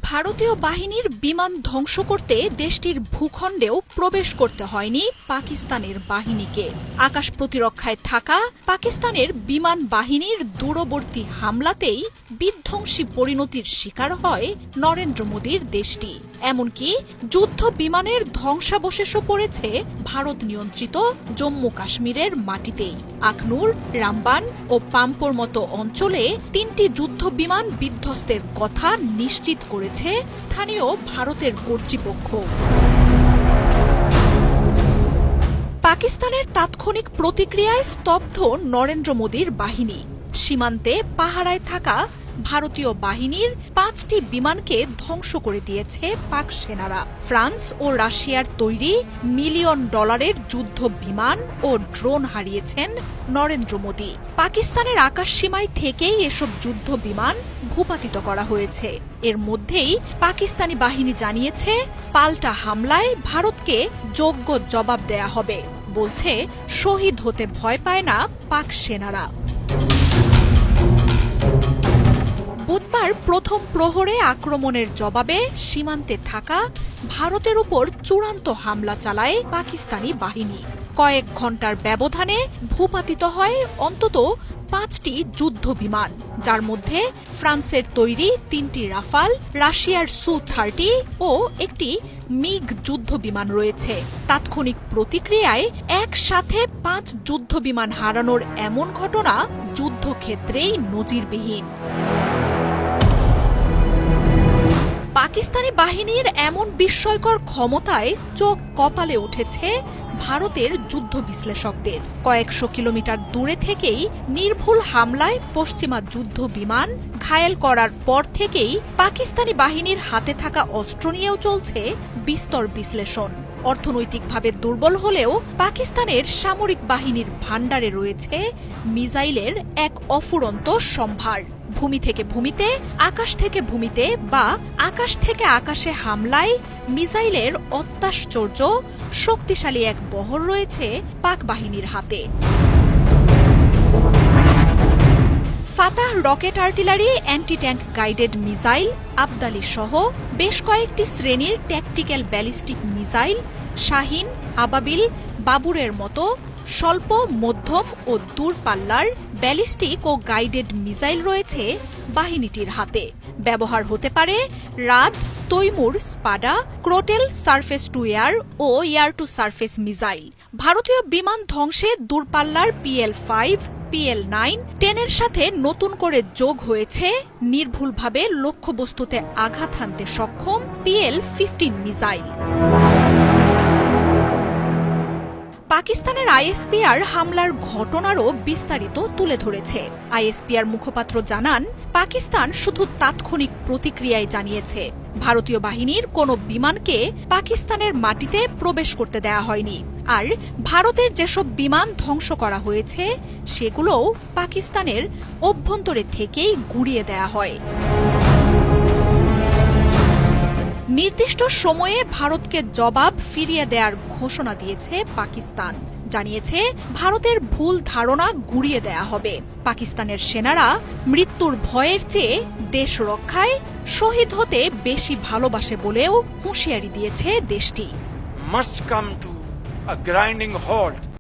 ভারতীয় বাহিনীর বিমান ধ্বংস করতে দেশটির ভূখণ্ডেও প্রবেশ করতে হয়নি পাকিস্তানের বাহিনীকে। আকাশ প্রতিরক্ষায় থাকা পাকিস্তানের বিমান বাহিনীর দূরবর্তী হামলাতেই বিধ্বংসী পরিণতির শিকার হয় নরেন্দ্র মোদীর দেশটি। এমনকি যুদ্ধ বিমানের ধ্বংসাবশেষও পড়েছে ভারত নিয়ন্ত্রিত জম্মু কাশ্মীরের মাটিতেই। আখনুর, রামবান ও পাম্পোর মতো অঞ্চলে 3টি যুদ্ধ বিমান বিধ্বস্তের কথা নিশ্চিত করেছে স্থানীয় ভারতের কর্তৃপক্ষ। পাকিস্তানের তাৎক্ষণিক প্রতিক্রিয়ায় স্তব্ধ নরেন্দ্র মোদীর বাহিনী। সীমান্তে পাহারায় থাকা ভারতীয় বাহিনীর 5টি বিমানকে ধ্বংস করে দিয়েছে পাক সেনারা। ফ্রান্স ও রাশিয়ার তৈরি মিলিয়ন ডলারের যুদ্ধ বিমান ও ড্রোন হারিয়েছেন নরেন্দ্র মোদী। পাকিস্তানের আকাশ সীমায় থেকেই এসব যুদ্ধ বিমান ভূপাতিত করা হয়েছে। এর মধ্যেই পাকিস্তানি বাহিনী জানিয়েছে, পাল্টা হামলায় ভারতকে যোগ্য জবাব দেয়া হবে। বলছে, শহীদ হতে ভয় পায় না পাক সেনারা। বুধবার প্রথম প্রহরে আক্রমণের জবাবে সীমান্তে থাকা ভারতের উপর চূড়ান্ত হামলা চালায় পাকিস্তানি বাহিনী। কয়েক ঘণ্টার ব্যবধানে ভূপাতিত হয় অন্তত 5টি যুদ্ধ বিমান, যার মধ্যে ফ্রান্সের তৈরি 3টি রাফাল, রাশিয়ার সু-30 ও একটি মিগ যুদ্ধ বিমান রয়েছে। তাৎক্ষণিক প্রতিক্রিয়ায় একসাথে 5 যুদ্ধ বিমান হারানোর এমন ঘটনা যুদ্ধক্ষেত্রেই নজিরবিহীন। পাকিস্তানি বাহিনীর এমন বিস্ময়কর ক্ষমতায় চোখ কপালে উঠেছে ভারতের যুদ্ধ বিশ্লেষকদের। কয়েকশো কিলোমিটার দূরে থেকেই নির্ভুল হামলায় পশ্চিমা যুদ্ধ বিমান ঘায়েল করার পর থেকেই পাকিস্তানি বাহিনীর হাতে থাকা অস্ত্র নিয়েও চলছে বিস্তর বিশ্লেষণ। অর্থনৈতিকভাবে দুর্বল হলেও পাকিস্তানের সামরিক বাহিনীর ভাণ্ডারে রয়েছে মিসাইলের এক অফুরন্ত সম্ভার। ভূমি থেকে ভূমিতে, আকাশ থেকে ভূমিতে বা আকাশ থেকে আকাশে হামলায় মিসাইলের অত্যাশ্চর্য শক্তিশালী এক বহর রয়েছে পাক বাহিনীর হাতে। Fatah rocket artillery, anti tank guided missile, Abdali সহ বেশ কয়েকটি শ্রেণীর ট্যাকটিক্যাল ব্যালিস্টিক মিসাইল, শাহিন, আবাবিল, বাবুরের মতো স্বল্প, মধ্যম ও দূরপাল্লার ব্যালিস্টিক ও গাইডেড মিসাইল রয়েছে বাহিনীটির হাতে। ব্যবহার হতে পারে Raad, Taimur, Spada, Crotale surface to air ও এয়ার টু সারফেস মিসাইল। ভারতীয় বিমান ধ্বংসে দূরপাল্লার PL-5, PL-9, 10-এর সাথে নতুন করে যোগ হয়েছে নির্ভুলভাবে লক্ষ্যবস্তুতে আঘাত হানতে সক্ষম PL-15 মিসাইল। পাকিস্তানের ISPR হামলার ঘটনারও বিস্তারিত তুলে ধরেছে। ISPR মুখপাত্র জানান, পাকিস্তান শুধু তাৎক্ষণিক প্রতিক্রিয়ায় জানিয়েছে ভারতীয় বাহিনীর কোনো বিমানকে পাকিস্তানের মাটিতে প্রবেশ করতে দেয়া হয়নি। আর ভারতের যেসব বিমান ধ্বংস করা হয়েছে সেগুলোও পাকিস্তানের অভ্যন্তরে থেকেই গুড়িয়ে দেয়া হয়। নির্দিষ্ট সময়ে ভারতকে জবাব ফিরিয়ে দেওয়ার ঘোষণা দিয়েছে পাকিস্তান। জানিয়েছে, ভারতের ভুল ধারণা গুড়িয়ে দেয়া হবে। পাকিস্তানের সেনারা মৃত্যুর ভয়ের চেয়ে দেশ রক্ষায় শহীদ হতে বেশি ভালোবাসে বলেও হুঁশিয়ারি দিয়েছে দেশটি। Must come to a grinding halt